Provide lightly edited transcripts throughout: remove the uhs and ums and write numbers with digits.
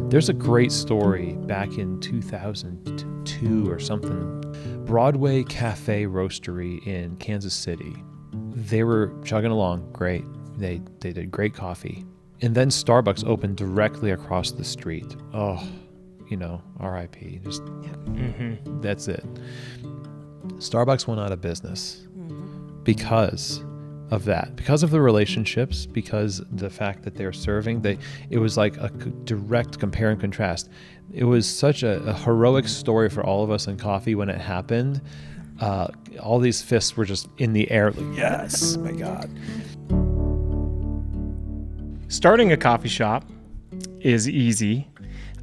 There's a great story back in 2002 or something. Broadway Cafe Roastery in Kansas City. They were chugging along, great. They did great coffee. And then Starbucks opened directly across the street. Oh, RIP. Just, That's it. Starbucks went out of business because of that, because of the relationships, because the fact that they're serving, it was like a direct compare and contrast. It was such a heroic story for all of us in coffee when it happened. All these fists were just in the air, like, yes, my God. Starting a coffee shop is easy.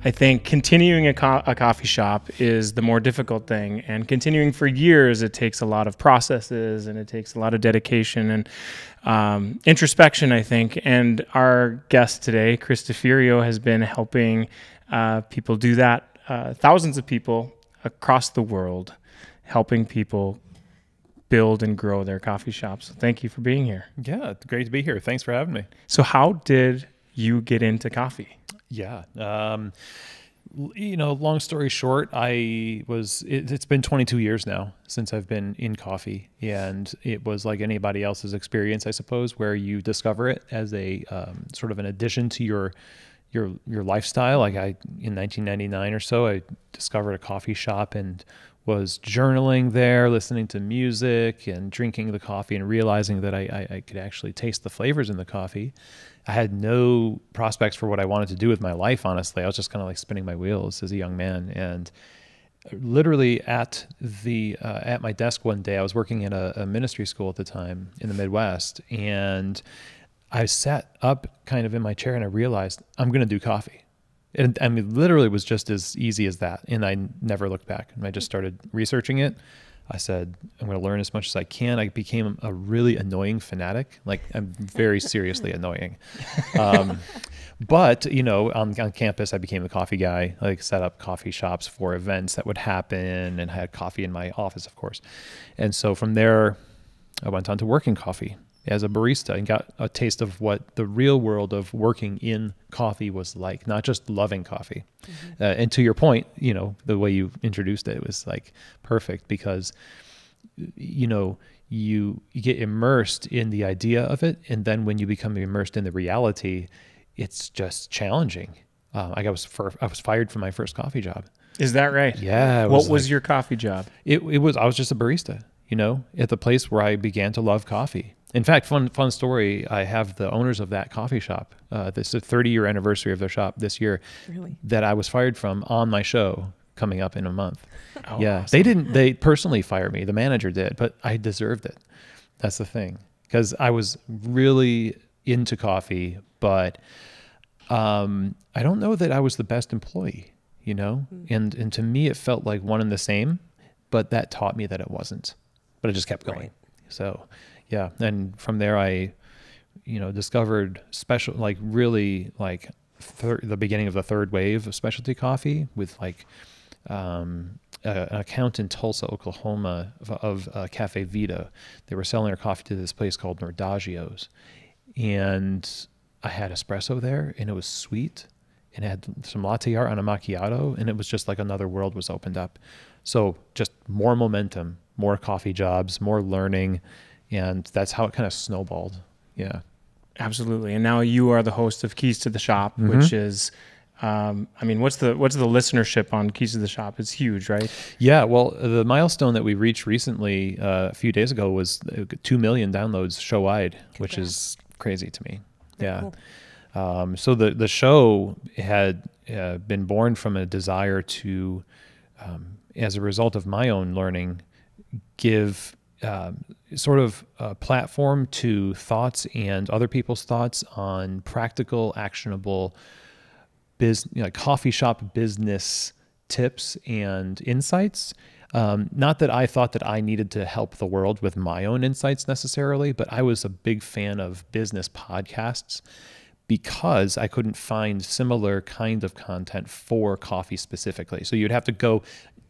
I think continuing a coffee shop is the more difficult thing, and continuing for years, it takes a lot of processes and it takes a lot of dedication and introspection, I think. And our guest today, Chris Deferio, has been helping people do that. Thousands of people across the world, helping people build and grow their coffee shops. So thank you for being here. Yeah, it's great to be here. Thanks for having me. So how did you get into coffee? Yeah. Long story short, it's been 22 years now since I've been in coffee, and it was like anybody else's experience, I suppose, where you discover it as a sort of an addition to your lifestyle. Like in 1999 or so, I discovered a coffee shop and was journaling there, listening to music and drinking the coffee and realizing that I could actually taste the flavors in the coffee. I had no prospects for what I wanted to do with my life, honestly. I was just kind of like spinning my wheels as a young man. And literally at my desk one day, I was working at a ministry school at the time in the Midwest, and I sat up kind of in my chair and I realized I'm going to do coffee. And I mean, literally it was just as easy as that. And I never looked back. And I just started researching it. I said, I'm going to learn as much as I can. I became a really annoying fanatic. Like, I'm very seriously annoying. But, on campus, I became the coffee guy, like set up coffee shops for events that would happen, and had coffee in my office, of course. And so from there, I went on to work in coffee as a barista and got a taste of what the real world of working in coffee was like, not just loving coffee. And to your point, the way you introduced it was like perfect, because, you get immersed in the idea of it. And then when you become immersed in the reality, it's just challenging. I was fired from my first coffee job. Is that right? Yeah. What was your coffee job? I was just a barista, at the place where I began to love coffee. In fact, fun story, I have the owners of that coffee shop. This is the 30-year anniversary of their shop this year. Really? That I was fired from on my show coming up in a month. Oh, yeah. Awesome. They personally fire me. The manager did, but I deserved it. That's the thing. Because I was really into coffee, but I don't know that I was the best employee, And to me, it felt like one and the same, but that taught me that it wasn't. But it just kept going. Right. So... yeah. And from there, I, discovered the beginning of the third wave of specialty coffee with an account in Tulsa, Oklahoma of Cafe Vita. They were selling their coffee to this place called Nordagio's. And I had espresso there, and it was sweet, and it had some latte art on a macchiato, and it was just like another world was opened up. So just more momentum, more coffee jobs, more learning. And that's how it kind of snowballed. Yeah. Absolutely. And now you are the host of Keys to the Shop, which is, what's the listenership on Keys to the Shop? It's huge, right? Yeah. Well, the milestone that we reached recently, a few days ago, was 2 million downloads show-wide, which is crazy to me. Very cool. So the show had been born from a desire to, as a result of my own learning, give sort of a platform to thoughts and other people's thoughts on practical, actionable coffee shop business tips and insights. Not that I thought that I needed to help the world with my own insights necessarily, but I was a big fan of business podcasts because I couldn't find similar kind of content for coffee specifically. So you'd have to go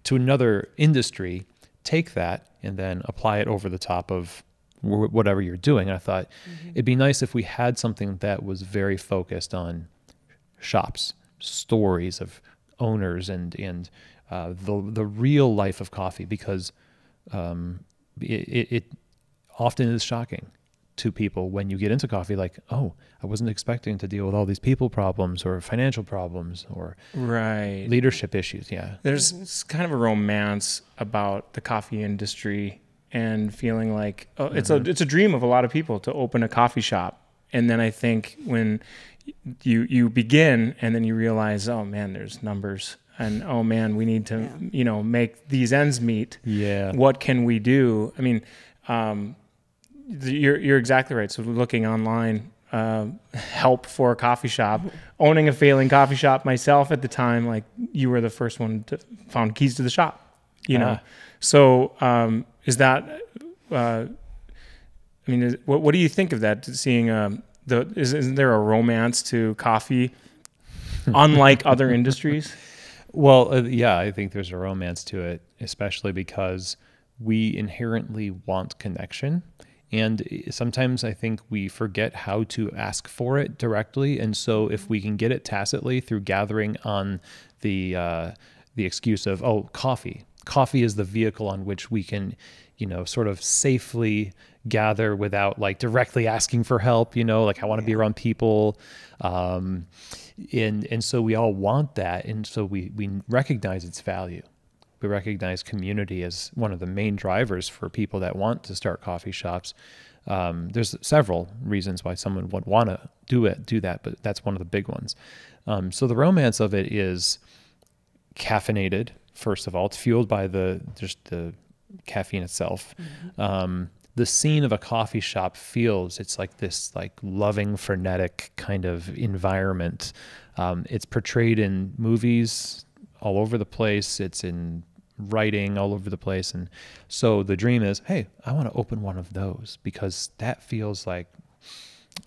to another industry, take that, and then apply it over the top of whatever you're doing. I thought it'd be nice if we had something that was very focused on shops, stories of owners and the real life of coffee, because it often is shocking to people when you get into coffee, like, oh, I wasn't expecting to deal with all these people problems or financial problems or leadership issues. Yeah. There's kind of a romance about the coffee industry and feeling like it's a dream of a lot of people to open a coffee shop. And then I think when you begin and then you realize, oh man, there's numbers, and oh man, we need to, make these ends meet. Yeah. What can we do? I mean, you're exactly right. So looking online, help for a coffee shop, owning a failing coffee shop myself at the time, like you were the first one to found keys to the shop, know? So, is that, what do you think of that? Seeing, isn't there a romance to coffee unlike other industries? Well, yeah, I think there's a romance to it, especially because we inherently want connection. And sometimes I think we forget how to ask for it directly. And so if we can get it tacitly through gathering on the excuse of, oh, coffee is the vehicle on which we can, sort of safely gather without like directly asking for help, like I want to be around people. And so we all want that. And so we recognize its value. We recognize community as one of the main drivers for people that want to start coffee shops. There's several reasons why someone would want to do that, but that's one of the big ones. So the romance of it is caffeinated. First of all, it's fueled by just the caffeine itself. Mm-hmm. The scene of a coffee shop it's like this like loving, frenetic kind of environment. It's portrayed in movies all over the place. It's in writing all over the place. And so the dream is, hey, I want to open one of those because that feels like,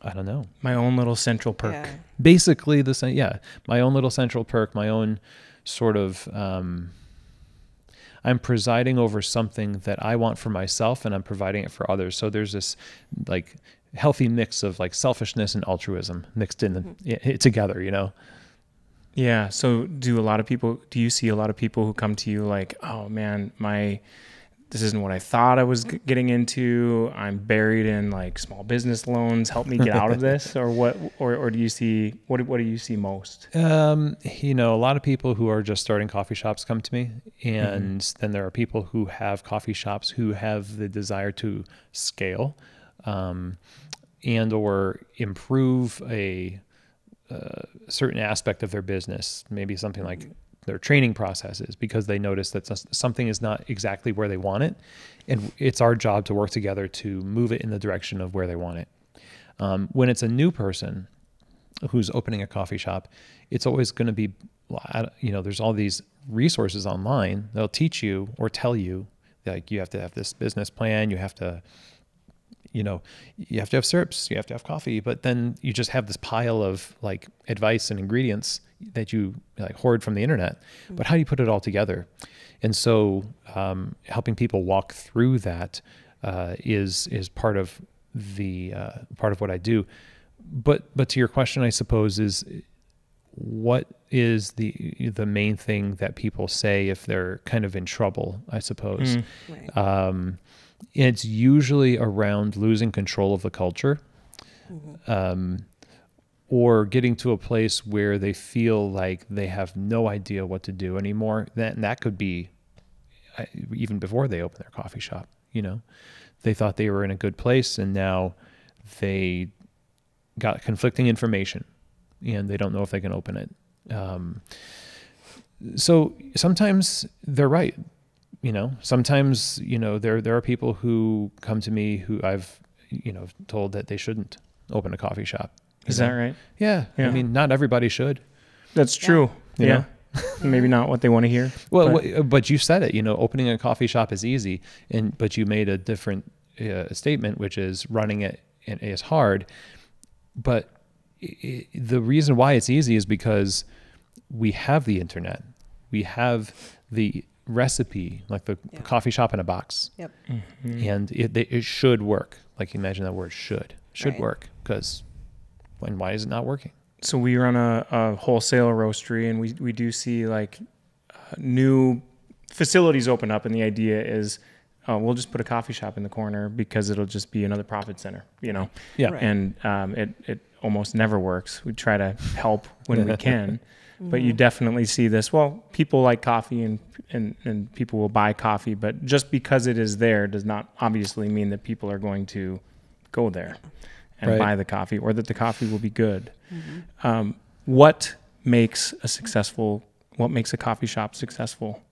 I don't know, my own little central perk. Yeah. Basically the same. Yeah. My own little central perk, my own sort of, I'm presiding over something that I want for myself and I'm providing it for others. So there's this like healthy mix of like selfishness and altruism mixed in together, Yeah. So do you see a lot of people who come to you like, oh man, this isn't what I thought I was getting into. I'm buried in like small business loans. Help me get out of this, or what? Or do you see what do you see most? A lot of people who are just starting coffee shops come to me, and then there are people who have coffee shops who have the desire to scale, and or improve a certain aspect of their business, maybe something like their training processes, because they notice that something is not exactly where they want it. And it's our job to work together to move it in the direction of where they want it. When it's a new person who's opening a coffee shop, it's always going to be, there's all these resources online. They'll teach you or tell you like, you have to have this business plan. You have to have syrups, you have to have coffee, but then you just have this pile of like advice and ingredients that you like hoard from the internet. But how do you put it all together? And so helping people walk through that is part of what I do. But to your question, I suppose, is what is the main thing that people say if they're kind of in trouble, I suppose. Right. It's usually around losing control of the culture, or getting to a place where they feel like they have no idea what to do anymore. That could be even before they open their coffee shop. They thought they were in a good place, and now they got conflicting information, and they don't know if they can open it. So sometimes they're right. Sometimes, there are people who come to me who I've, told that they shouldn't open a coffee shop. Is that right? Yeah. I mean, not everybody should. That's true. Yeah. Maybe not what they want to hear. Well, but you said it, opening a coffee shop is easy, but you made a different statement, which is running it is hard. But the reason why it's easy is because we have the internet. We have the recipe, like the coffee shop in a box. Yep. And it should work. Like, imagine that word should Right. work, because why is it not working? So we run a wholesale roastery, and we do see like new facilities open up, and the idea is we'll just put a coffee shop in the corner because it'll just be another profit center, you know. Yeah. Right. And it almost never works. We try to help when we can, but you definitely see this. Well, people like coffee, and people will buy coffee, but just because it is there does not obviously mean that people are going to go there and Right. buy the coffee, or that the coffee will be good. What makes a coffee shop successful?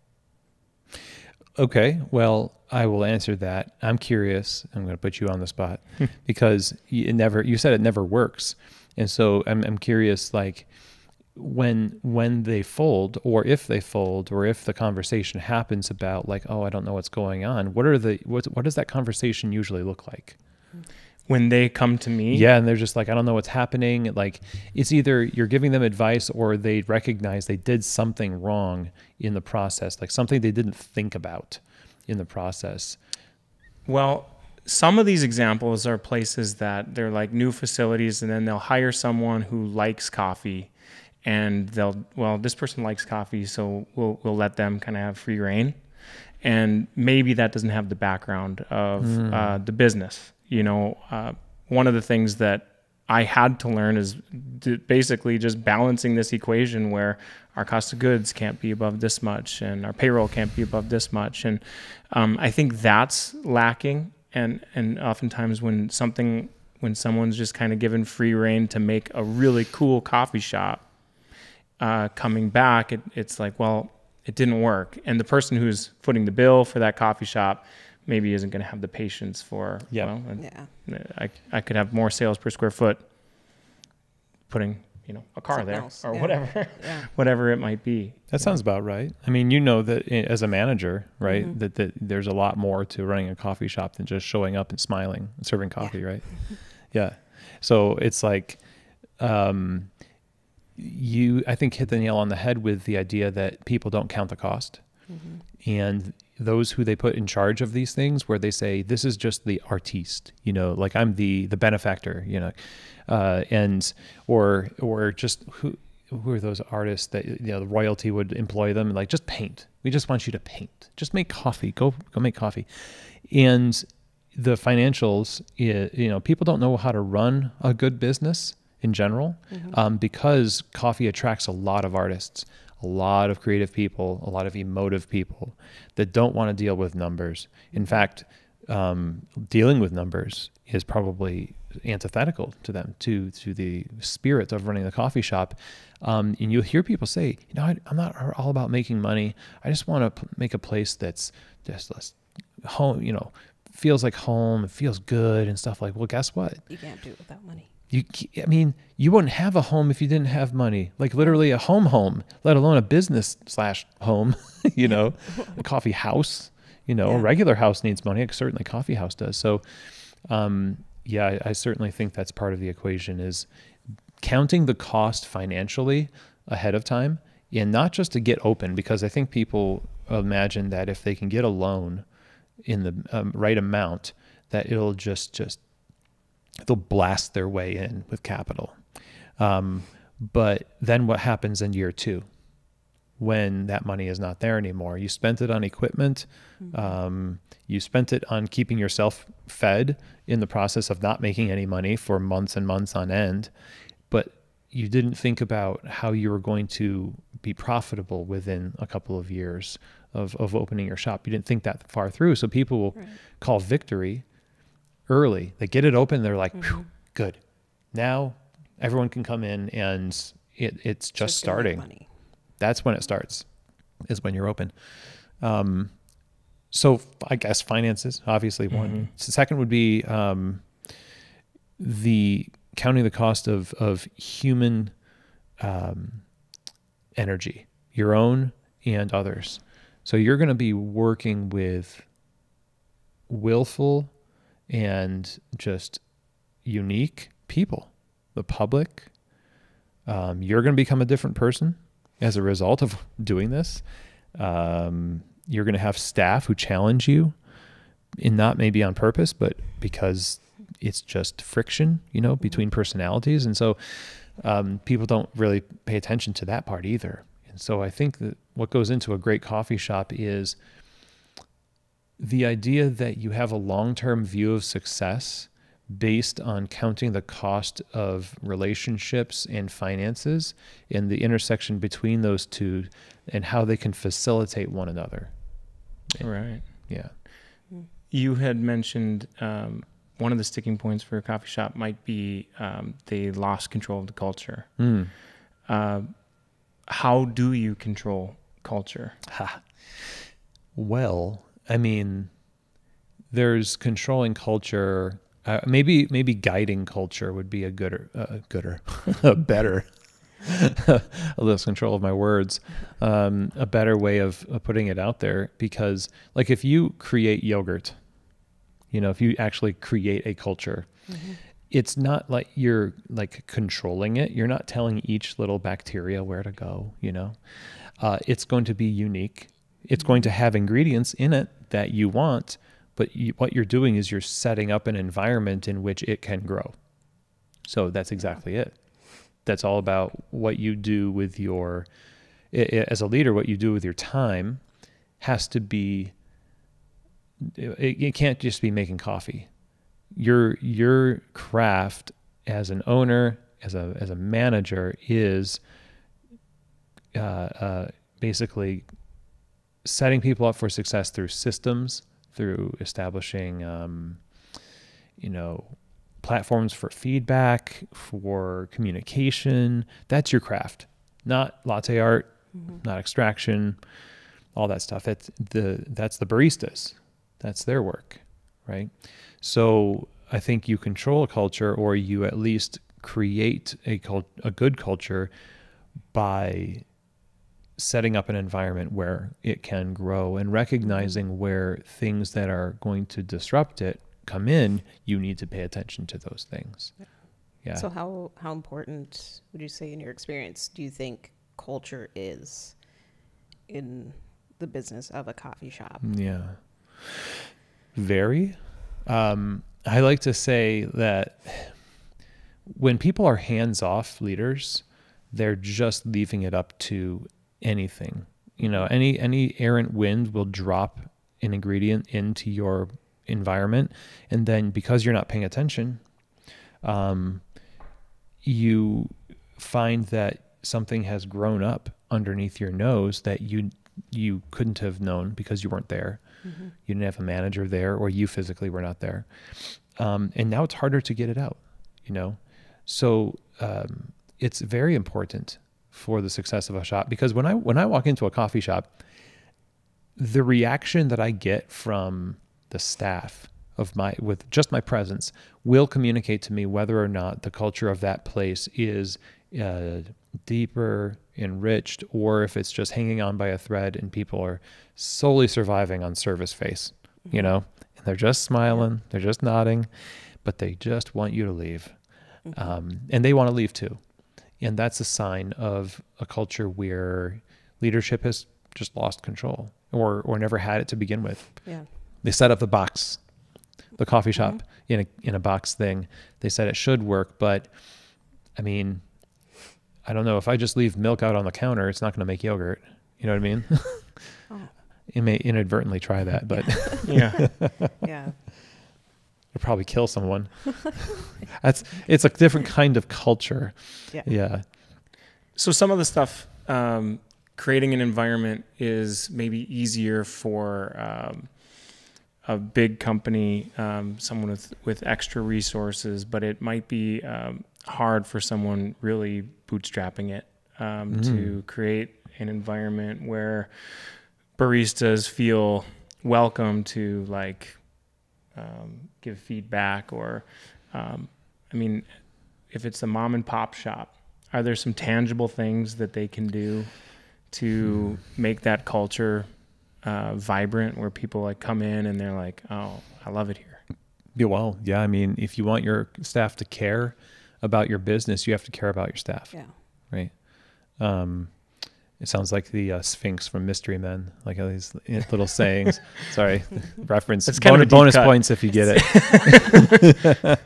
Okay, well, I will answer that. I'm curious. I'm going to put you on the spot because you said it never works. And so I'm curious, like when they fold, or if they fold, or if the conversation happens about like, oh, I don't know what's going on. What does that conversation usually look like? When they come to me? Yeah, and they're just like, I don't know what's happening. Like, it's either you're giving them advice or they recognize they did something wrong in the process, like something they didn't think about in the process. Well, some of these examples are places that they're like new facilities, and then they'll hire someone who likes coffee, and this person likes coffee, so we'll let them kind of have free reign. And maybe that doesn't have the background of the business. You know, one of the things that I had to learn is basically just balancing this equation where our cost of goods can't be above this much and our payroll can't be above this much. And I think that's lacking. And oftentimes when someone's just kind of given free reign to make a really cool coffee shop, coming back, it's like, well, it didn't work. And the person who's footing the bill for that coffee shop maybe isn't going to have the patience for, I could have more sales per square foot putting, a car Something there else. or Yeah. whatever, Yeah. whatever it might be. That sounds about right. I mean, that as a manager, right, that there's a lot more to running a coffee shop than just showing up and smiling and serving coffee, right? Yeah. So it's like, I think hit the nail on the head with the idea that people don't count the cost. And those who they put in charge of these things, where they say, this is just the artiste, like I'm the benefactor, and or just who are those artists that the royalty would employ them, like, just paint. We just want you to paint. Just make coffee. Go make coffee. And the financials, people don't know how to run a good business in general, because coffee attracts a lot of artists, a lot of creative people, a lot of emotive people that don't want to deal with numbers. In fact, dealing with numbers is probably antithetical to them, to the spirit of running the coffee shop. And you'll hear people say, I'm not all about making money. I just want to make a place that's just home, feels like home, it feels good and stuff. Like, well, guess what? You can't do it without money. You wouldn't have a home if you didn't have money, like literally a home, let alone a business / home, a coffee house, a regular house needs money. Certainly a coffee house does. So, I certainly think that's part of the equation, is counting the cost financially ahead of time, and not just to get open, because I think people imagine that if they can get a loan in the right amount, that it'll just they'll blast their way in with capital. But then what happens in year 2 when that money is not there anymore? You spent it on equipment. You spent it on keeping yourself fed in the process of not making any money for months and months on end. But you didn't think about how you were going to be profitable within a couple of years of opening your shop. You didn't think that far through. So people will call victory early. They get it open. They're like, "Phew, good. Now everyone can come in and it's just starting." Money. That's when it starts, is when you're open. So I guess finances, obviously one. So second would be the counting the cost of human energy, your own and others. So you're going to be working with willful and just unique people, the public. You're going to become a different person as a result of doing this. You're going to have staff who challenge you, and not maybe on purpose, but because it's just friction, between personalities. And so people don't really pay attention to that part either. And so I think that what goes into a great coffee shop is the idea that you have a long-term view of success based on counting the cost of relationships and finances and the intersection between those two and how they can facilitate one another. Right. Yeah. You had mentioned one of the sticking points for a coffee shop might be they lost control of the culture. How do you control culture? Well, I mean, there's controlling culture. Maybe guiding culture would be a better, a less control of my words, a better way of putting it out there. Because like if you create yogurt, if you actually create a culture, it's not like you're like controlling it. You're not telling each little bacteria where to go, it's going to be unique. It's going to have ingredients in it that you want, but what you're doing is you're setting up an environment in which it can grow. So that's exactly it. That's all about what you do with as a leader, what you do with your time has to be, it can't just be making coffee. Your craft as an owner, as a manager is basically setting people up for success through systems, through establishing, platforms for feedback, for communication. That's your craft, not latte art, not extraction, all that stuff. That's the baristas. That's their work, right? So I think you control a culture, or you at least create a good culture by setting up an environment where it can grow and recognizing where things that are going to disrupt it come in. You need to pay attention to those things. Yeah. So how important would you say in your experience do you think culture is in the business of a coffee shop? Yeah. Very. I like to say that when people are hands-off leaders, they're just leaving it up to anything. Any errant wind will drop an ingredient into your environment, and then because you're not paying attention, you find that something has grown up underneath your nose that you couldn't have known because you weren't there. You didn't have a manager there, or you physically were not there. And now it's harder to get it out, So it's very important for the success of a shop, because when I walk into a coffee shop, the reaction that I get from the staff with just my presence will communicate to me whether or not the culture of that place is deeper, enriched, or if it's just hanging on by a thread and people are solely surviving on service face, and they're just smiling, they're just nodding, but they just want you to leave. And they want to leave too. And that's a sign of a culture where leadership has just lost control or never had it to begin with. Yeah. They set up the coffee shop in a box thing. They said it should work, but I mean, I don't know. If I just leave milk out on the counter, it's not going to make yogurt. You know what I mean? You may inadvertently try that, but Yeah. Yeah. it'll probably kill someone. It's a different kind of culture. Yeah. So some of the stuff, creating an environment is maybe easier for a big company, someone with extra resources, but it might be hard for someone really bootstrapping it to create an environment where baristas feel welcome to give feedback, or if it's a mom and pop shop, are there some tangible things that they can do to make that culture vibrant, where people come in and they're like, oh, I love it here? Yeah. I mean, if you want your staff to care about your business, you have to care about your staff. Yeah. Right. It sounds like the Sphinx from Mystery Men, like all these little sayings. Sorry, reference. It's kind of a deep bonus cut. points if you get it.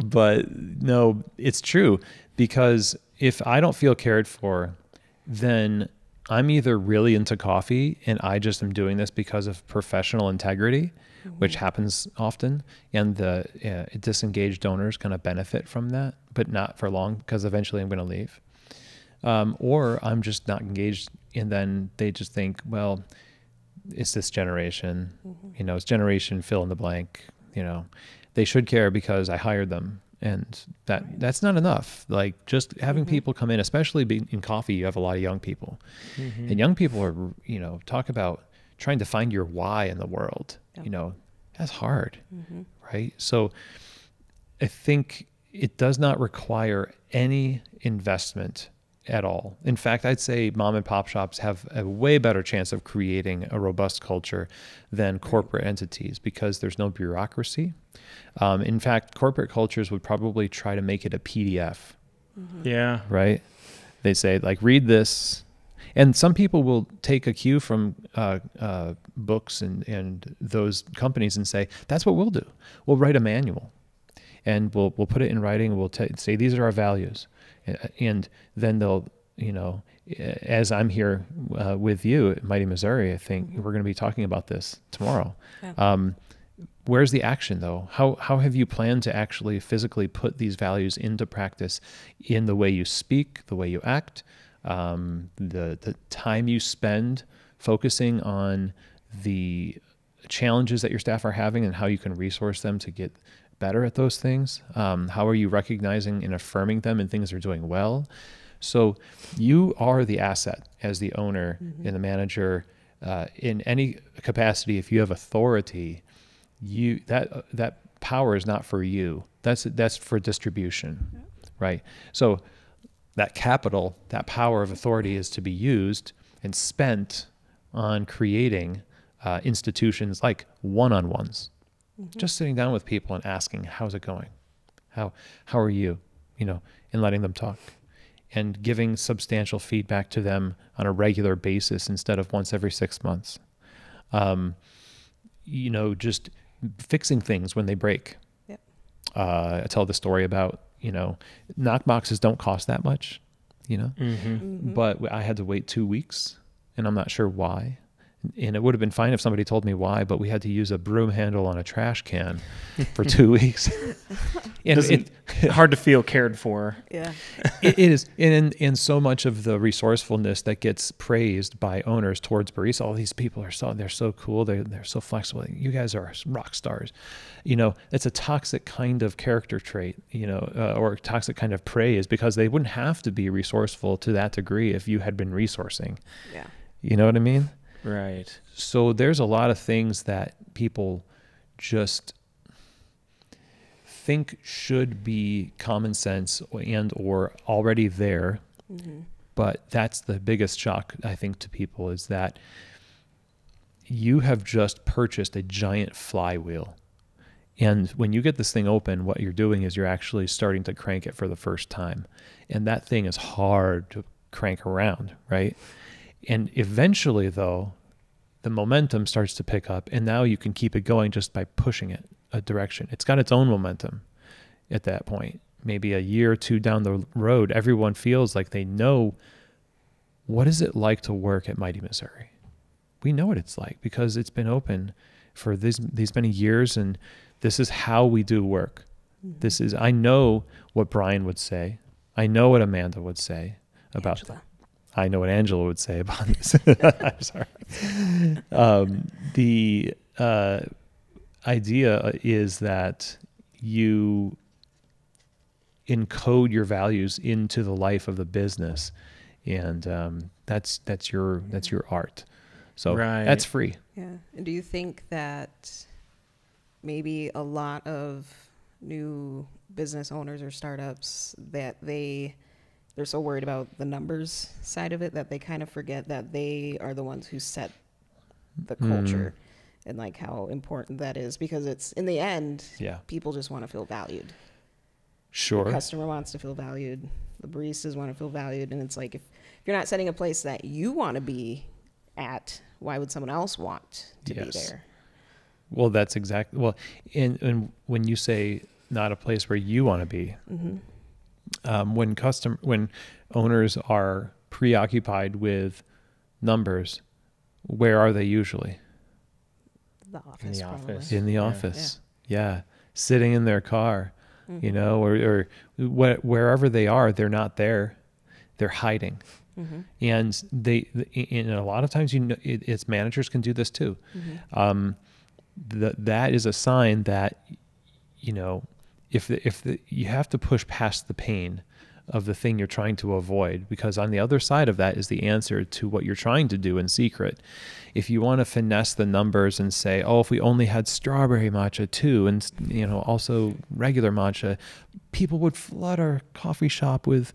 But no, it's true, because if I don't feel cared for, then I'm either really into coffee and I just am doing this because of professional integrity, which happens often, and the disengaged donors kind of benefit from that, but not for long, because eventually I'm going to leave. Or I'm just not engaged, and then they just think, well, it's this generation, it's generation fill in the blank, they should care because I hired them. And that's not enough. Like, just having people come in, especially in coffee, you have a lot of young people, and young people are, talk about trying to find your why in the world, that's hard, right? So I think it does not require any investment at all. In fact, I'd say mom and pop shops have a way better chance of creating a robust culture than corporate entities, because there's no bureaucracy. In fact, corporate cultures would probably try to make it a PDF. Yeah. Right? They say, like, read this. And some people will take a cue from books and those companies and say, that's what we'll do. We'll write a manual, and we'll put it in writing. We'll say, these are our values. And then they'll, as I'm here with you at Mighty Missouri, I think we're going to be talking about this tomorrow. Yeah. Where's the action, though? How have you planned to actually physically put these values into practice in the way you speak, the way you act, the time you spend focusing on the challenges that your staff are having and how you can resource them to get better at those things? How are you recognizing and affirming them and things are doing well? So you are the asset as the owner and the manager in any capacity. If you have authority, that power is not for you. That's for distribution, right? So that capital, that power of authority, is to be used and spent on creating institutions like one-on-ones. Just sitting down with people and asking, how's it going? How are you? And letting them talk and giving substantial feedback to them on a regular basis instead of once every 6 months. Just fixing things when they break. Yep. I tell the story about, knock boxes don't cost that much, but I had to wait 2 weeks, and I'm not sure why. And it would have been fine if somebody told me why, but we had to use a broom handle on a trash can for 2 weeks. And it's hard to feel cared for. Yeah. It is. And so much of the resourcefulness that gets praised by owners towards barista, all these people they're so cool. They're so flexible. You guys are rock stars. It's a toxic kind of character trait, or toxic kind of praise, because they wouldn't have to be resourceful to that degree if you had been resourcing. Yeah. You know what I mean? Right. So there's a lot of things that people just think should be common sense and or already there. But that's the biggest shock, I think, to people, is that you have just purchased a giant flywheel. And when you get this thing open, what you're doing is you're actually starting to crank it for the first time. And that thing is hard to crank around, right? And eventually, though, the momentum starts to pick up, and now you can keep it going just by pushing it a direction. It's got its own momentum at that point. Maybe a year or two down the road, everyone feels like they know, what is it like to work at Mighty Missouri? We know what it's like because it's been open for these many years, and this is how we do work. I know what Brian would say. I know what Amanda would say about that. I know what Angela would say about this. I'm sorry. The idea is that you encode your values into the life of the business, and that's your art. So that's free. Yeah. And do you think that maybe a lot of new business owners or startups, that they're so worried about the numbers side of it that they kind of forget that they are the ones who set the culture and like how important that is, because it's in the end, people just want to feel valued. Sure. The customer wants to feel valued. The baristas want to feel valued. And it's like, if you're not setting a place that you want to be at, why would someone else want to be there? Well, that's exactly, well, and when you say not a place where you want to be, when owners are preoccupied with numbers, where are they usually? The office. In the probably. office. In the office. Yeah. Sitting in their car, you know, or wherever they are, they're not there. They're hiding. And and a lot of times, you know, it's managers can do this too. That is a sign that, you know, if you have to push past the pain of the thing you're trying to avoid, because on the other side of that is the answer to what you're trying to do in secret. If you want to finesse the numbers and say, oh, if we only had strawberry matcha too, and, you know, also regular matcha, people would flood our coffee shop with,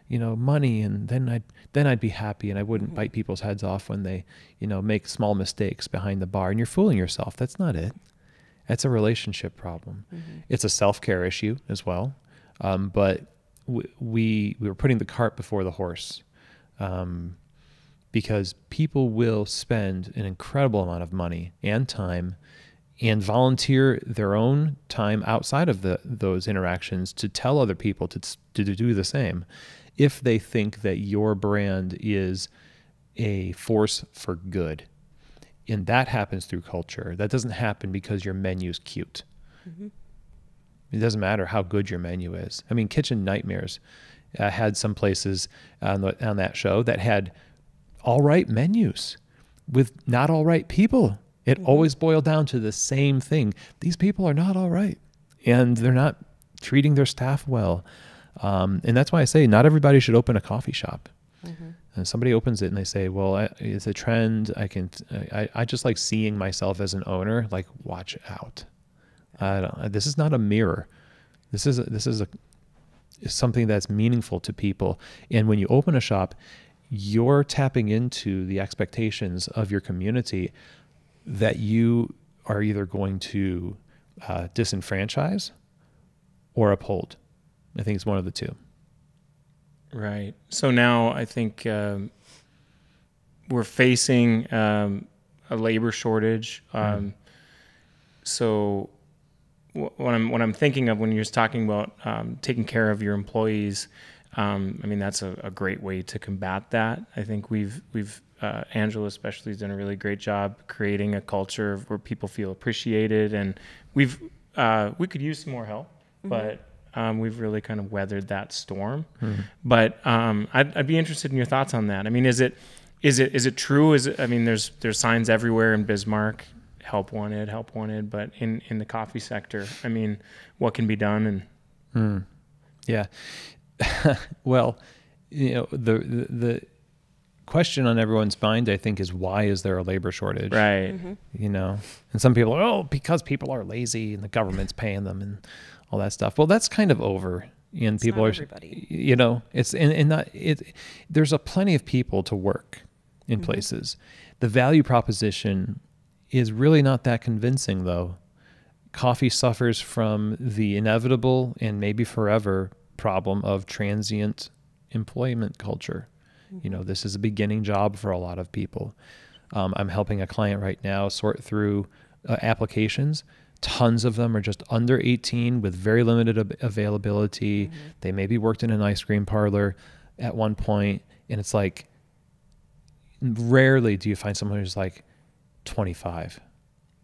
you know, money, and then I'd be happy, and I wouldn't bite people's heads off when they, you know, make small mistakes behind the bar. And you're fooling yourself. That's not it. That's a relationship problem. It's a self-care issue as well. But we were putting the cart before the horse, because people will spend an incredible amount of money and time and volunteer their own time outside of those interactions to tell other people to do the same, if they think that your brand is a force for good. And that happens through culture. That doesn't happen because your menu's cute. It doesn't matter how good your menu is. I mean, Kitchen Nightmares had some places on that show that had all right menus with not all right people. It always boiled down to the same thing. These people are not all right, and they're not treating their staff well. And that's why I say not everybody should open a coffee shop. And somebody opens it and they say, well, it's a trend. I just like seeing myself as an owner, like, watch out. This is not a mirror. This is something that's meaningful to people. And when you open a shop, you're tapping into the expectations of your community that you are either going to disenfranchise or uphold. I think it's one of the two. Right. So now I think we're facing a labor shortage. So what I'm thinking of when you're just talking about taking care of your employees, I mean, that's a great way to combat that. I think we've Angela especially has done a really great job creating a culture where people feel appreciated, and we could use some more help, but we've really kind of weathered that storm. But I'd be interested in your thoughts on that. I mean, is it true? I mean, there's signs everywhere in Bismarck, help wanted, but in the coffee sector, I mean, what can be done? And yeah, well, you know, the question on everyone's mind, I think, is why is there a labor shortage? Right. You know, and some people are, oh, because people are lazy and the government's paying them and all that stuff. Well, that's kind of over. And It's people not are, everybody. you know, it's and not it. There's a plenty of people to work in places. The value proposition is really not that convincing, though. Coffee suffers from the inevitable and maybe forever problem of transient employment culture. You know, this is a beginning job for a lot of people. I'm helping a client right now sort through applications. Tons of them are just under 18 with very limited availability. They maybe worked in an ice cream parlor at one point, and it's like, rarely do you find someone who's like 25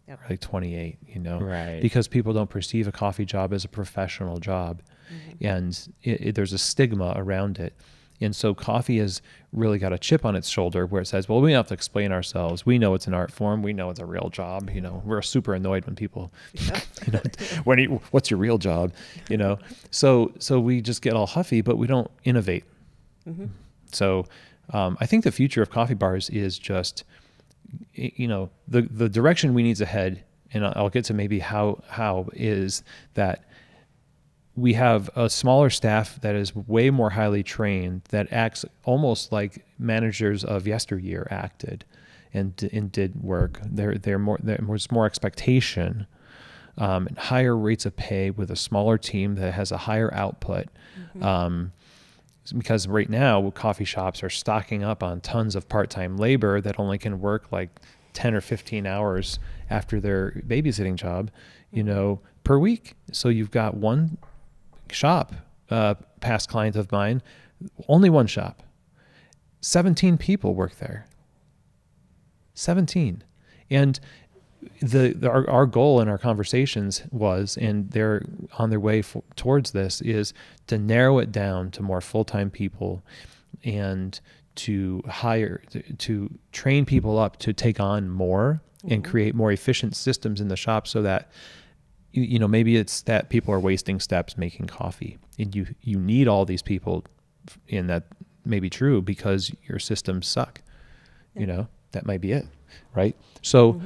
or like 28, you know, Right. because people don't perceive a coffee job as a professional job, and there's a stigma around it. And so coffee has really got a chip on its shoulder where it says, well, we don't have to explain ourselves. We know it's an art form. We know it's a real job. You know, we're super annoyed when people, you know, what's your real job? You know, so we just get all huffy, but we don't innovate. So I think the future of coffee bars is just, you know, the direction we need to head, and I'll get to maybe how is that we have a smaller staff that is way more highly trained, that acts almost like managers of yesteryear acted and did work. There's more expectation, and higher rates of pay with a smaller team that has a higher output. because right now coffee shops are stocking up on tons of part-time labor that only can work like 10 or 15 hours after their babysitting job, per week. So you've got one shop, past client of mine, only one shop, 17 people work there. 17. And our goal in our conversations was, and they're on their way towards this, is to narrow it down to more full-time people and to to train people up to take on more and create more efficient systems in the shop, so that, maybe it's that people are wasting steps making coffee, and you need all these people, and that may be true because your systems suck. That might be it. Right. So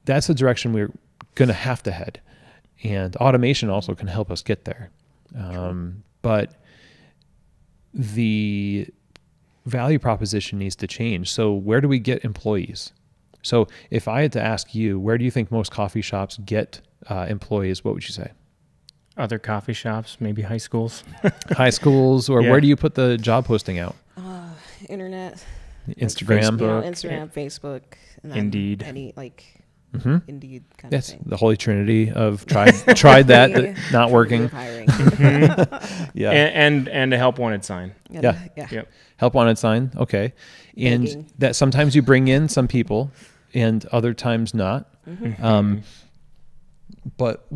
that's the direction we're going to have to head. And automation also can help us get there. But the value proposition needs to change. So where do we get employees? So if I had to ask you, where do you think most coffee shops get employees? What would you say? Other coffee shops, maybe high schools. High schools, or where do you put the job posting out? Internet. Instagram, Instagram, Facebook, and then Indeed. Any Indeed kind That's of thing. the holy trinity of tried that not working. Hiring. Yeah, and a help wanted sign. Yeah. Yep. Help wanted sign. Okay, and Begging. that sometimes you bring in some people, and other times not. But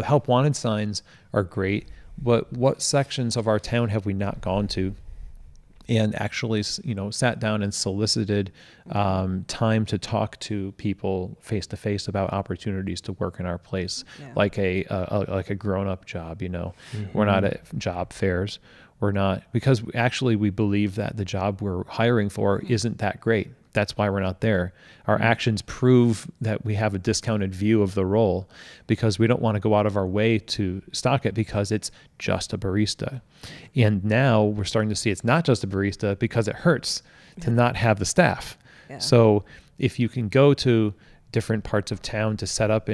help wanted signs are great. But what sections of our town have we not gone to and actually, sat down and solicited time to talk to people face to face about opportunities to work in our place, like a grown-up job. We're not at job fairs. We're not, because actually we believe that the job we're hiring for isn't that great. That's why we're not there. Our actions prove that we have a discounted view of the role, because we don't want to go out of our way to stock it because it's just a barista. And now we're starting to see it's not just a barista, because it hurts to not have the staff. Yeah. So if you can go to different parts of town to set up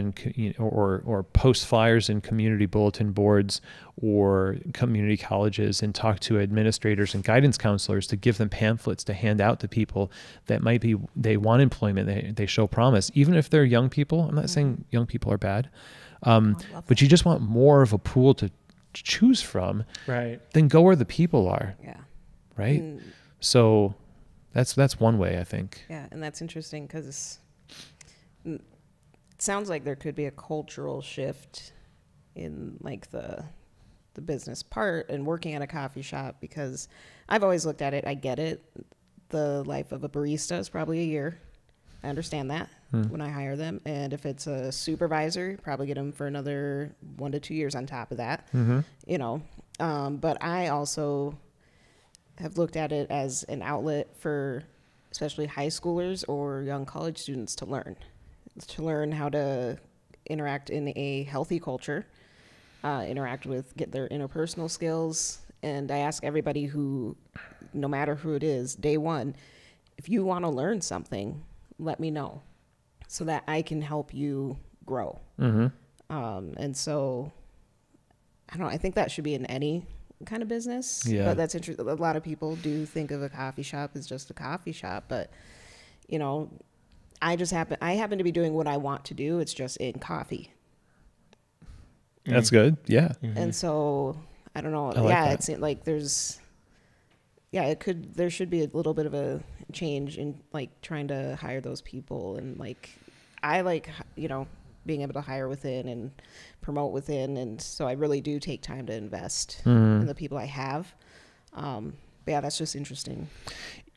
or post flyers in community bulletin boards or community colleges and talk to administrators and guidance counselors to give them pamphlets to hand out to people that might be, they want employment, they show promise, even if they're young people. I'm not saying young people are bad, but you just want more of a pool to choose from. Right. Then go where the people are. Yeah. Right. So that's one way, I think. Yeah, and that's interesting because it sounds like there could be a cultural shift in like the business part and working at a coffee shop, because I've always looked at it. I get it. The life of a barista is probably a year. I understand that when I hire them. And if it's a supervisor, probably get them for another 1 to 2 years on top of that, but I also have looked at it as an outlet for especially high schoolers or young college students to learn how to interact in a healthy culture, get their interpersonal skills. And I ask everybody who, no matter who it is, day one, if you want to learn something, let me know so that I can help you grow. And so, I don't know, I think that should be in any kind of business. Yeah. But that's interesting. A lot of people do think of a coffee shop as just a coffee shop, but I happen to be doing what I want to do. It's just in coffee. That's good. Yeah. And so I don't know. It's like there should be a little bit of a change in like trying to hire those people. And like, I like, being able to hire within and promote within. And so I really do take time to invest in the people I have. But yeah, that's just interesting.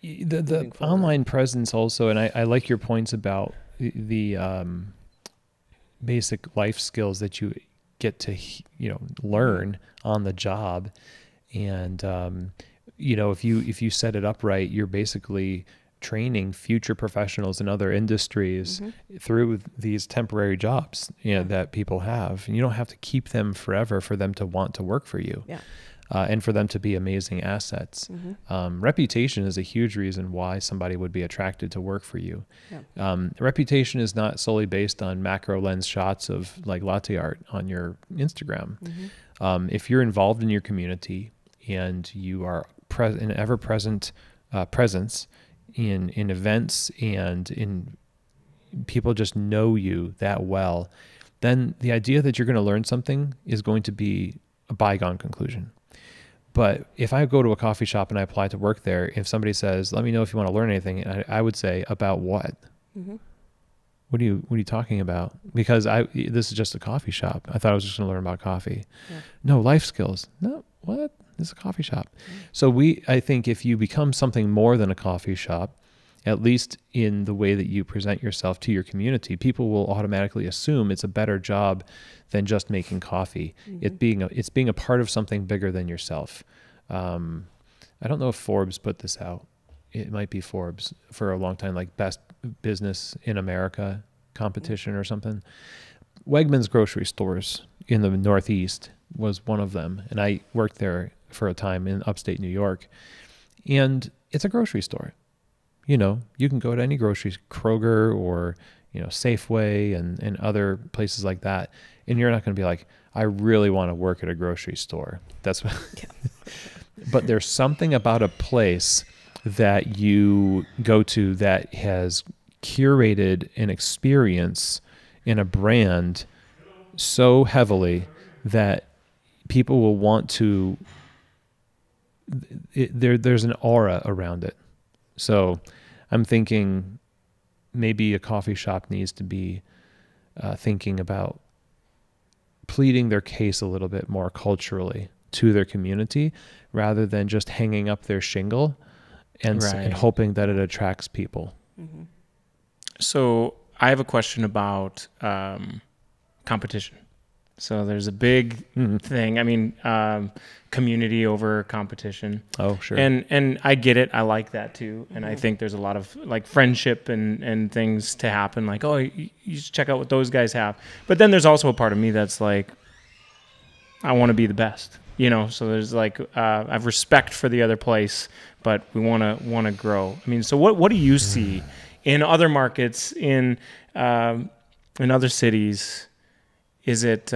The online presence also, and I like your points about the basic life skills that you get to learn on the job, and if you set it up right, you're basically training future professionals in other industries through these temporary jobs that people have, and you don't have to keep them forever for them to want to work for you. And for them to be amazing assets. Reputation is a huge reason why somebody would be attracted to work for you. Reputation is not solely based on macro lens shots of like latte art on your Instagram. If you're involved in your community and you are an ever-present presence in events, and in people just know you that well, then the idea that you're going to learn something is going to be a bygone conclusion. But if I go to a coffee shop and I apply to work there, if somebody says, let me know if you want to learn anything, I would say, about what? Mm-hmm. What are you talking about? Because this is just a coffee shop. I thought I was just going to learn about coffee. Yeah. No, life skills. No, what? This is a coffee shop. Mm-hmm. So I think if you become something more than a coffee shop, at least in the way that you present yourself to your community, people will automatically assume it's a better job than just making coffee. Mm-hmm. It's being a part of something bigger than yourself. I don't know if Forbes put this out. It might be Forbes for a long time, like best business in America competition or something. Wegmans grocery stores in the Northeast was one of them. And I worked there for a time in upstate New York. And it's a grocery store. You know, you can go to any grocery, Kroger or, Safeway and other places like that. And you're not going to be like, I really want to work at a grocery store. That's what. But there's something about a place that you go to that has curated an experience in a brand so heavily that people will want to, there's an aura around it. So I'm thinking maybe a coffee shop needs to be thinking about pleading their case a little bit more culturally to their community rather than just hanging up their shingle and hoping that it attracts people. Mm-hmm. So I have a question about competition. So there's a big thing. I mean, community over competition. Oh, sure. And I get it. I like that too. And I think there's a lot of like friendship and things to happen. Like, oh, you should check out what those guys have. But then there's also a part of me that's like, I want to be the best. So there's like I have respect for the other place, but we want to grow. I mean, so what do you see in other markets in other cities? Is it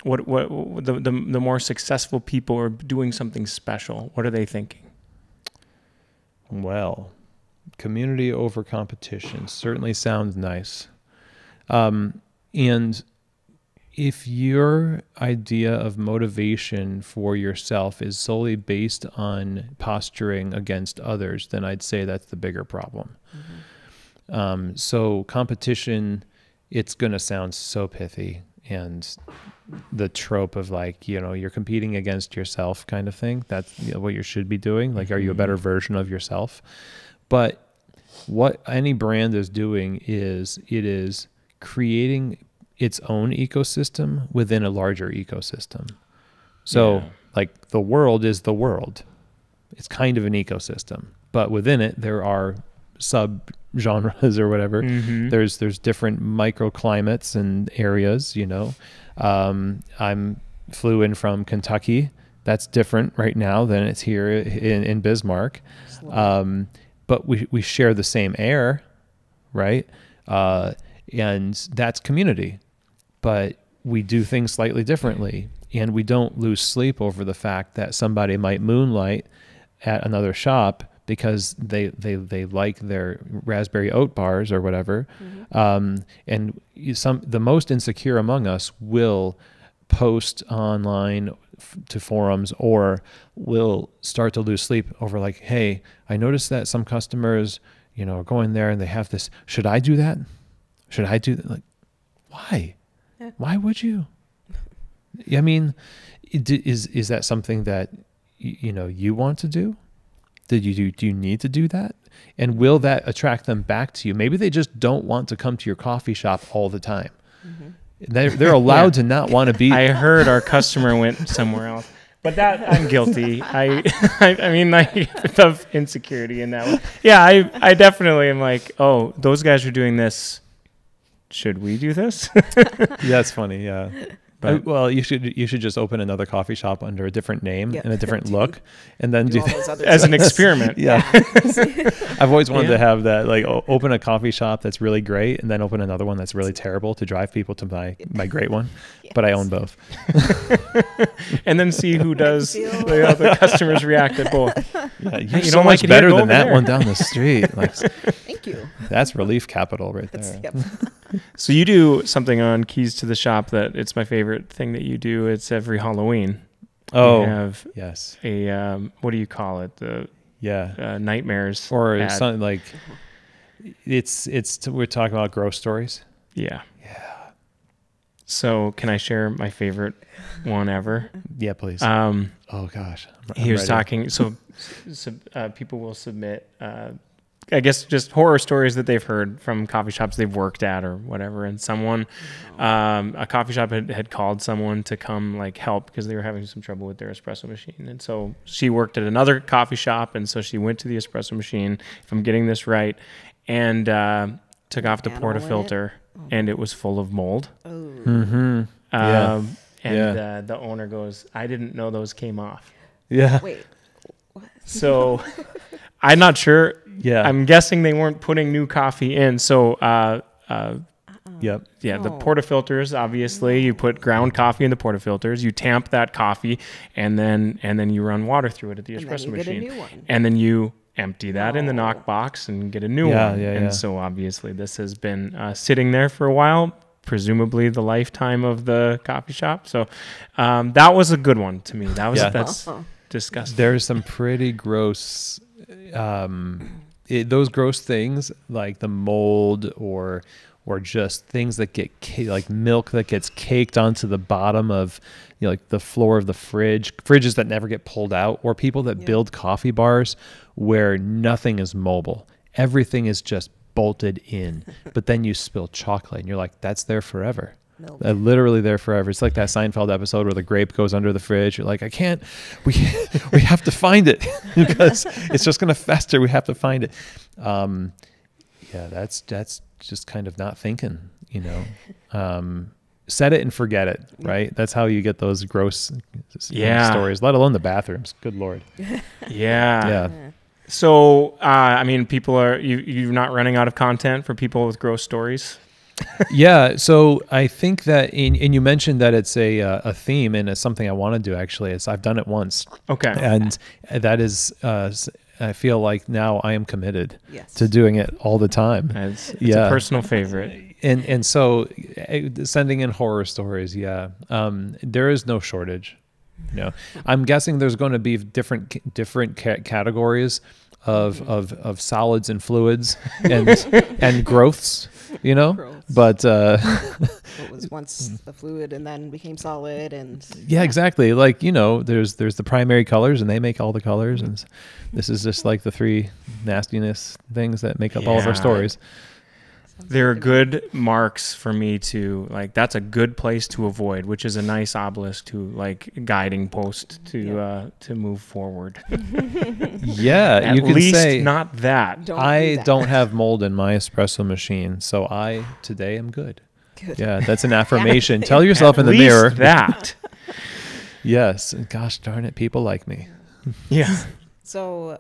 what the more successful people are doing something special? What are they thinking? Well, community over competition certainly sounds nice. And if your idea of motivation for yourself is solely based on posturing against others, then I'd say that's the bigger problem. Mm-hmm. So competition, it's going to sound so pithy and the trope of like, you're competing against yourself kind of thing. That's what you should be doing. Like, are you a better version of yourself? But what any brand is doing is it is creating its own ecosystem within a larger ecosystem. So like the world is the world. It's kind of an ecosystem, but within it, there are sub-genres or whatever. Mm-hmm. There's different microclimates and areas, I'm flew in from Kentucky. That's different right now than it's here in Bismarck. But we share the same air, right? And that's community. But we do things slightly differently. And we don't lose sleep over the fact that somebody might moonlight at another shop because they like their raspberry oat bars or whatever. Mm-hmm. And the most insecure among us will post online to forums or will start to lose sleep over like, hey, I noticed that some customers, are going there and they have this, should I do that? Should I do that? Like, why? Yeah. Why would you? I mean, is that something that, you want to do? Do you need to do that? And will that attract them back to you? Maybe they just don't want to come to your coffee shop all the time. Mm-hmm. They're allowed to not want to be. I heard our customer went somewhere else, but that I'm guilty. I mean, like of insecurity in that one. Yeah, I definitely am like, oh, those guys are doing this. Should we do this? That's funny. Yeah. But well, you should just open another coffee shop under a different name Yep. and a different look, and then Do do all those other as an things. experiment. yeah. I've always wanted Yeah. to have that, like open a coffee shop that's really great, and then open another one that's really terrible to drive people to my great one. But I own both. And then see who does feel- the customers react at both. Yeah, you're Hey, you so don't much like it here? better Go than over that there. one down the street. Like, Thank you. that's relief capital right That's, there. yep. So you do something on Keys to the Shop that it's my favorite thing that you do. It's every Halloween. Oh, You have yes, a what do you call it? The yeah, nightmares or ad. something like we're talking about gross stories. Yeah. So can I share my favorite one ever? Yeah, please. Um, Oh gosh, he was ready. talking. So people will submit, I guess, just horror stories that they've heard from coffee shops they've worked at or whatever. And someone, a coffee shop had called someone to come like help because they were having some trouble with their espresso machine. And so she worked at another coffee shop, and so she went to the espresso machine, if I'm getting this right, and took off the Animal in it? portafilter, and it was full of mold. Oh. Mm-hmm. Yeah. And the owner goes, "I didn't know those came off." Yeah. Wait. So I'm not sure. Yeah. I'm guessing they weren't putting new coffee in. So Yep. yeah, the No. portafilters, obviously, you put ground coffee in the portafilters, you tamp that coffee, and then you run water through it at the And then espresso you get a machine. new one. And then you empty that in the No. knock box and get a new Yeah, one. yeah, and yeah. so obviously this has been sitting there for a while, presumably the lifetime of the coffee shop. So that was a good one to me. That's disgusting. There's some pretty gross, those gross things like the mold or just things that get like milk that gets caked onto the bottom of like the floor of the fridges that never get pulled out, or people that build coffee bars where nothing is mobile. Everything is just bolted in, but then you spill chocolate and you're like, that's there forever. Milk. Literally there forever. It's like that Seinfeld episode where the grape goes under the fridge. You're like, we have to find it because it's just going to fester. We have to find it. Yeah, that's just kind of not thinking, set it and forget it. Right. That's how you get those gross stories, let alone the bathrooms. Good Lord. Yeah. So, I mean, people you're not running out of content for people with gross stories. Yeah. So I think that, and you mentioned that it's a theme, and it's something I want to do. Actually, I've done it once. Okay. And that is, I feel like now I am committed Yes. to doing it all the time. It's Yeah. a personal favorite. And so sending in horror stories. Yeah. There is no shortage. I'm guessing there's going to be different categories of solids and fluids and growths, Growths. but It was once the fluid and then became solid, and yeah, exactly. Like, there's the primary colors, and they make all the colors, and this is just like the three nastiness things that make up all of our Yeah. stories. There are good marks for me to like. That's a good place to avoid, which is a nice obelisk to like guiding post to move forward. Yeah, At you can least say not that. don't I do that. don't have mold in my espresso machine, so I today am good. Good. Yeah, that's an affirmation. Tell yourself At in the least mirror. that. Yes. Gosh darn it, people like me. Yeah. So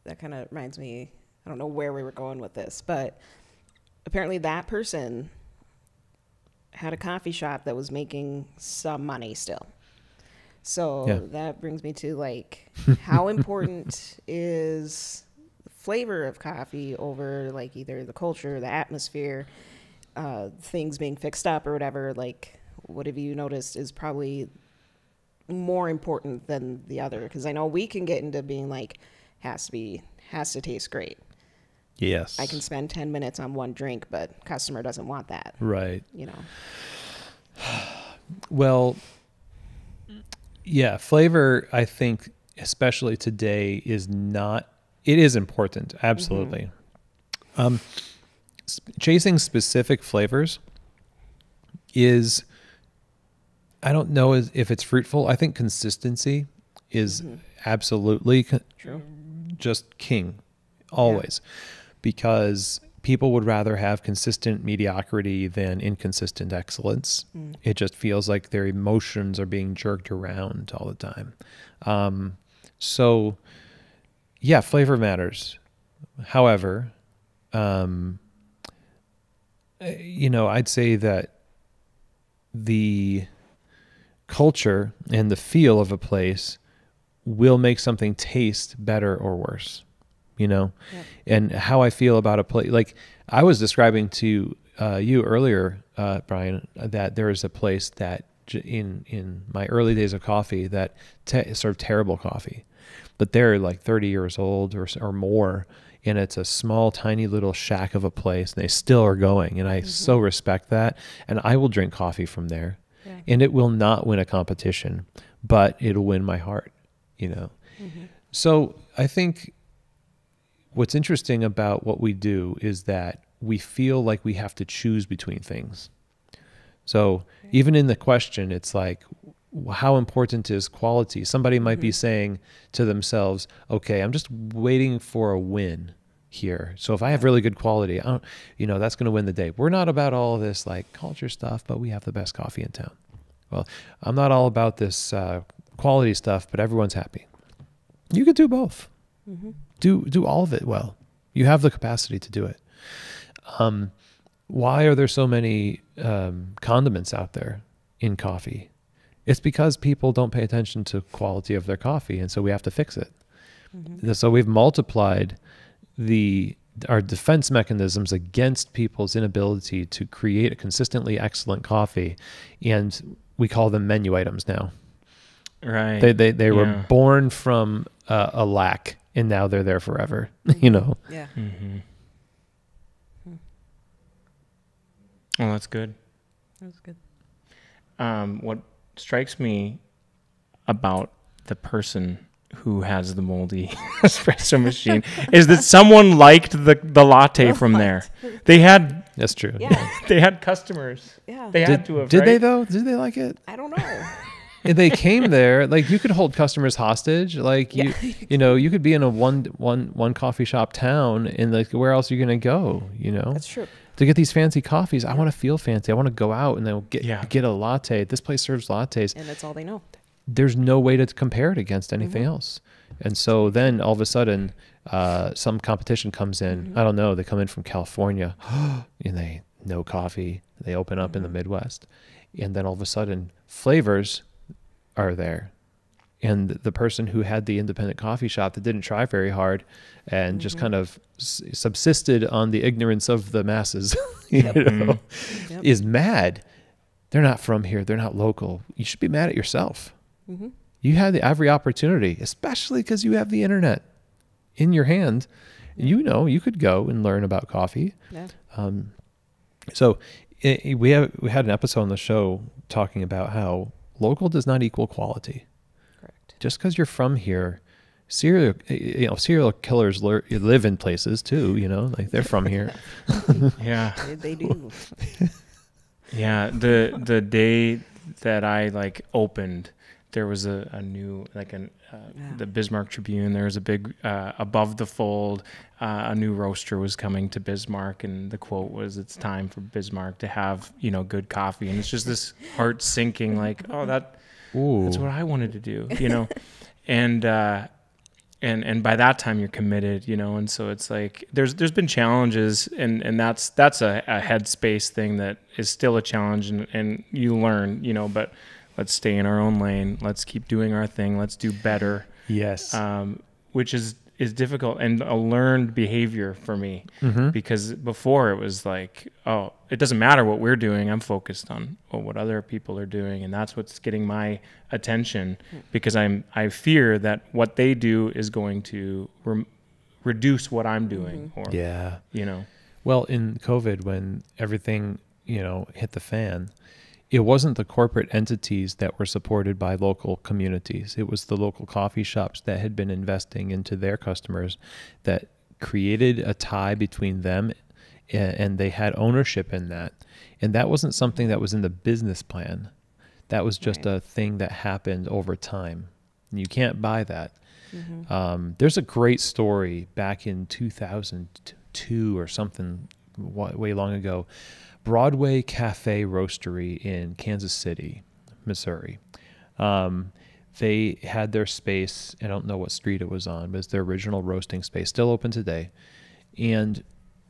that kind of reminds me. I don't know where we were going with this, but apparently that person had a coffee shop that was making some money still. So Yeah. that brings me to like, how important is the flavor of coffee over like either the culture, the atmosphere, things being fixed up or whatever? Like, what have you noticed is probably more important than the other? Because I know we can get into being like, has to taste great. Yes. I can spend 10 minutes on one drink, but customer doesn't want that. Right. Well, yeah, flavor, I think, especially today, it is important. Absolutely. Chasing specific flavors is, I don't know if it's fruitful. I think consistency is absolutely True. just king always, because people would rather have consistent mediocrity than inconsistent excellence. It just feels like their emotions are being jerked around all the time. So yeah, flavor matters. However, I'd say that the culture and the feel of a place will make something taste better or worse, Yep. and how I feel about a place. Like I was describing to you earlier, Brian, that there is a place that in my early days of coffee that served terrible coffee, but they're like 30 years old or more, and it's a small, tiny little shack of a place, and they still are going, and I so respect that, and I will drink coffee from there, and it will not win a competition, but it'll win my heart, So I think what's interesting about what we do is that we feel like we have to choose between things. So even in the question, it's like, how important is quality? Somebody might be saying to themselves, okay, I'm just waiting for a win here. So if I have really good quality, that's going to win the day. We're not about all of this like culture stuff, but we have the best coffee in town. Well, I'm not all about this quality stuff, but everyone's happy. You could do both. Do all of it well. You have the capacity to do it. Why are there so many condiments out there in coffee? It's because people don't pay attention to quality of their coffee, and so we have to fix it. So we've multiplied our defense mechanisms against people's inability to create a consistently excellent coffee, and we call them menu items now. Right. They were born from a lack, and now they're there forever. Yeah. Well, that's good. That was good. What strikes me about the person who has the moldy espresso machine is that someone liked the latte from there. They had That's true. Yeah. they had customers. Yeah. They had to have. Did they right? though? Did they like it? I don't know. And they came there, like you could hold customers hostage. Like you could be in a one coffee shop town, and like where else are you gonna go? That's true. To get these fancy coffees, I want to feel fancy. I want to go out and then get a latte. This place serves lattes. And that's all they know. There's no way to compare it against anything else. And so then all of a sudden, some competition comes in. I don't know. They come in from California, and they know coffee. They open up in the Midwest, and then all of a sudden, flavors are there. And the person who had the independent coffee shop that didn't try very hard and just kind of subsisted on the ignorance of the masses, is mad. They're not from here. They're not local. You should be mad at yourself. You had every opportunity, especially because you have the internet in your hand. You could go and learn about coffee. Yeah. So we had an episode on the show talking about how local does not equal quality. Correct. Just because you're from here, serial killers live in places too. Like they're from here. Yeah. They do. Yeah. The day that I opened, there was a new the Bismarck Tribune. There was a big above the fold. A new roaster was coming to Bismarck, and the quote was, "It's time for Bismarck to have good coffee." And it's just this heart sinking, that's what I wanted to do, and by that time you're committed, and so it's like there's been challenges, and that's a headspace thing that is still a challenge, and you learn, but let's stay in our own lane. Let's keep doing our thing. Let's do better. Yes. Which is difficult and a learned behavior for me, because before it was like, oh, it doesn't matter what we're doing. I'm focused on what other people are doing, and that's what's getting my attention, because I fear that what they do is going to reduce what I'm doing. Well, in COVID, when everything hit the fan, it wasn't the corporate entities that were supported by local communities. It was the local coffee shops that had been investing into their customers that created a tie between them, and they had ownership in that. And that wasn't something that was in the business plan. That was just a thing that happened over time. And you can't buy that. There's a great story back in 2000, 92 or something way long ago. Broadway Cafe Roastery in Kansas City, Missouri. They had their space. I don't know what street it was on, but it's their original roasting space, still open today. And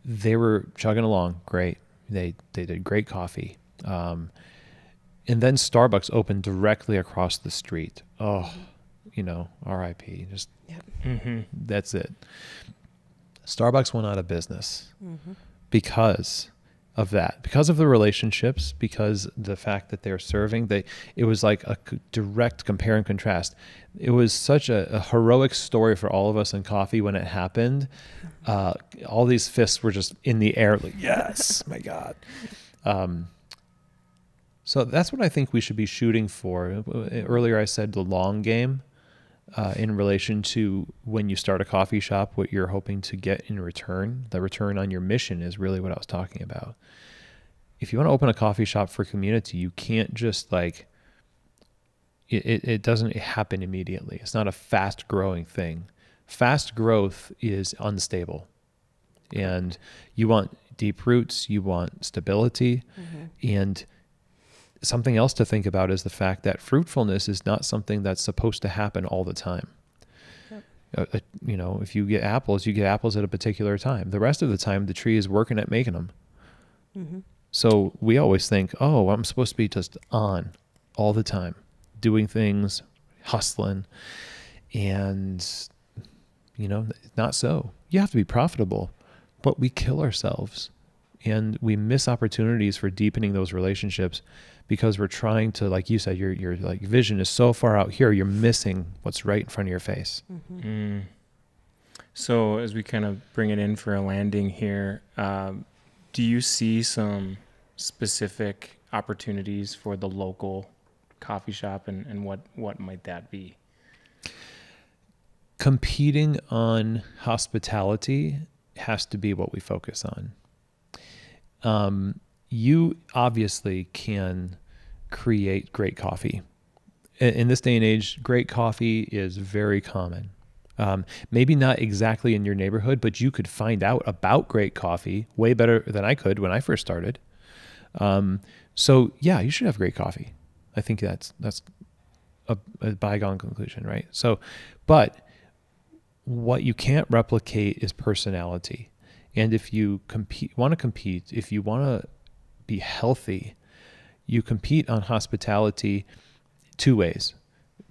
they were chugging along. Great. They did great coffee. And then Starbucks opened directly across the street. Oh, RIP. Just that's it. Starbucks went out of business because of that, because of the relationships, because the fact that they're serving, it was like a direct compare and contrast. It was such a heroic story for all of us in coffee when it happened. All these fists were just in the air, like, yes, my God. So that's what I think we should be shooting for. Earlier I said the long game in relation to when you start a coffee shop, what you're hoping to get in return. The return on your mission is really what I was talking about. If you want to open a coffee shop for community, you can't just it doesn't happen immediately. It's not a fast growing thing. Fast growth is unstable. And you want deep roots, you want stability, and something else to think about is the fact that fruitfulness is not something that's supposed to happen all the time. Yep. If you get apples at a particular time. The rest of the time, the tree is working at making them. So we always think, oh, I'm supposed to be just on all the time, doing things, hustling. And, not so. You have to be profitable, but we kill ourselves and we miss opportunities for deepening those relationships because we're trying to, like you said, your like vision is so far out here, you're missing what's right in front of your face. So as we kind of bring it in for a landing here, do you see some specific opportunities for the local coffee shop and what might that be? Competing on hospitality has to be what we focus on. You obviously can create great coffee. In this day and age, great coffee is very common. Maybe not exactly in your neighborhood, but you could find out about great coffee way better than I could when I first started. So yeah, you should have great coffee. I think that's a bygone conclusion, right? So, but what you can't replicate is personality. And if you want to compete, if you want to be healthy, you compete on hospitality two ways: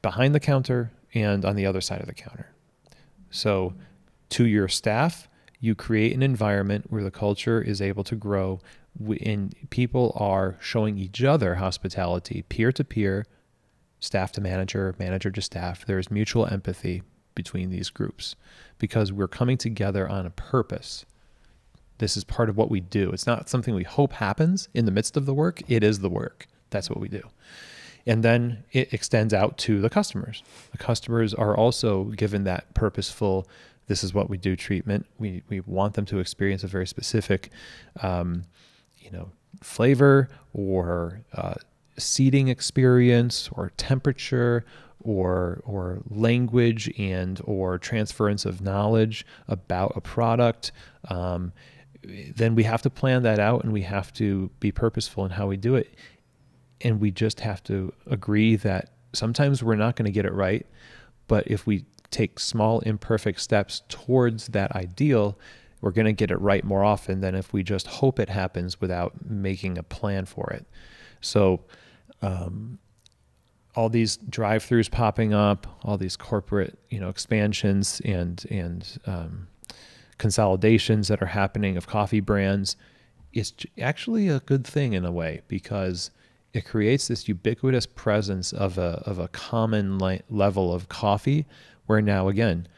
behind the counter and on the other side of the counter. So to your staff, you create an environment where the culture is able to grow and people are showing each other hospitality, peer to peer, staff to manager, manager to staff. There's mutual empathy between these groups because we're coming together on a purpose. This is part of what we do. It's not something we hope happens in the midst of the work. It is the work. That's what we do. And then it extends out to the customers. The customers are also given that purposeful, this is what we do treatment. We want them to experience a very specific, flavor or seating experience or temperature or language and or transference of knowledge about a product. Then we have to plan that out and we have to be purposeful in how we do it. And we just have to agree that sometimes we're not going to get it right, but if we take small imperfect steps towards that ideal, we're going to get it right more often than if we just hope it happens without making a plan for it. So all these drive-throughs popping up, all these corporate, expansions and consolidations that are happening of coffee brands, it's actually a good thing in a way because it creates this ubiquitous presence of a common level of coffee where now, again,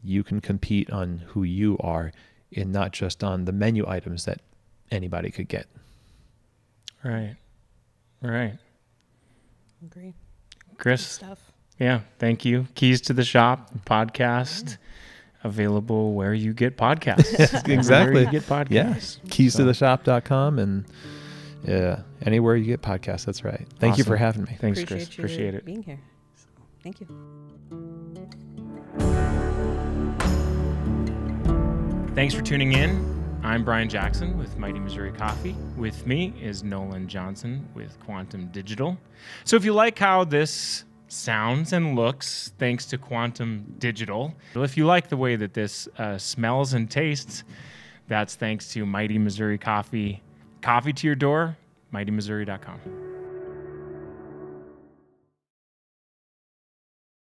you can compete on who you are and not just on the menu items that anybody could get. Right. Agree. Chris, Stuff. yeah, thank you. Keys to the Shop podcast, available where you get podcasts. Exactly. Where you get podcasts. Yes. Keystotheshop.com and anywhere you get podcasts. That's right. Thank you for having me. Thanks, Chris. Appreciate it. Being here. So, thank you. Thanks for tuning in. I'm Brian Jackson with Mighty Missouri Coffee. With me is Nolan Johnson with Quantum Digital. So if you like how this sounds and looks, thanks to Quantum Digital, if you like the way that this smells and tastes, that's thanks to Mighty Missouri Coffee. Coffee to your door, mightymissouri.com.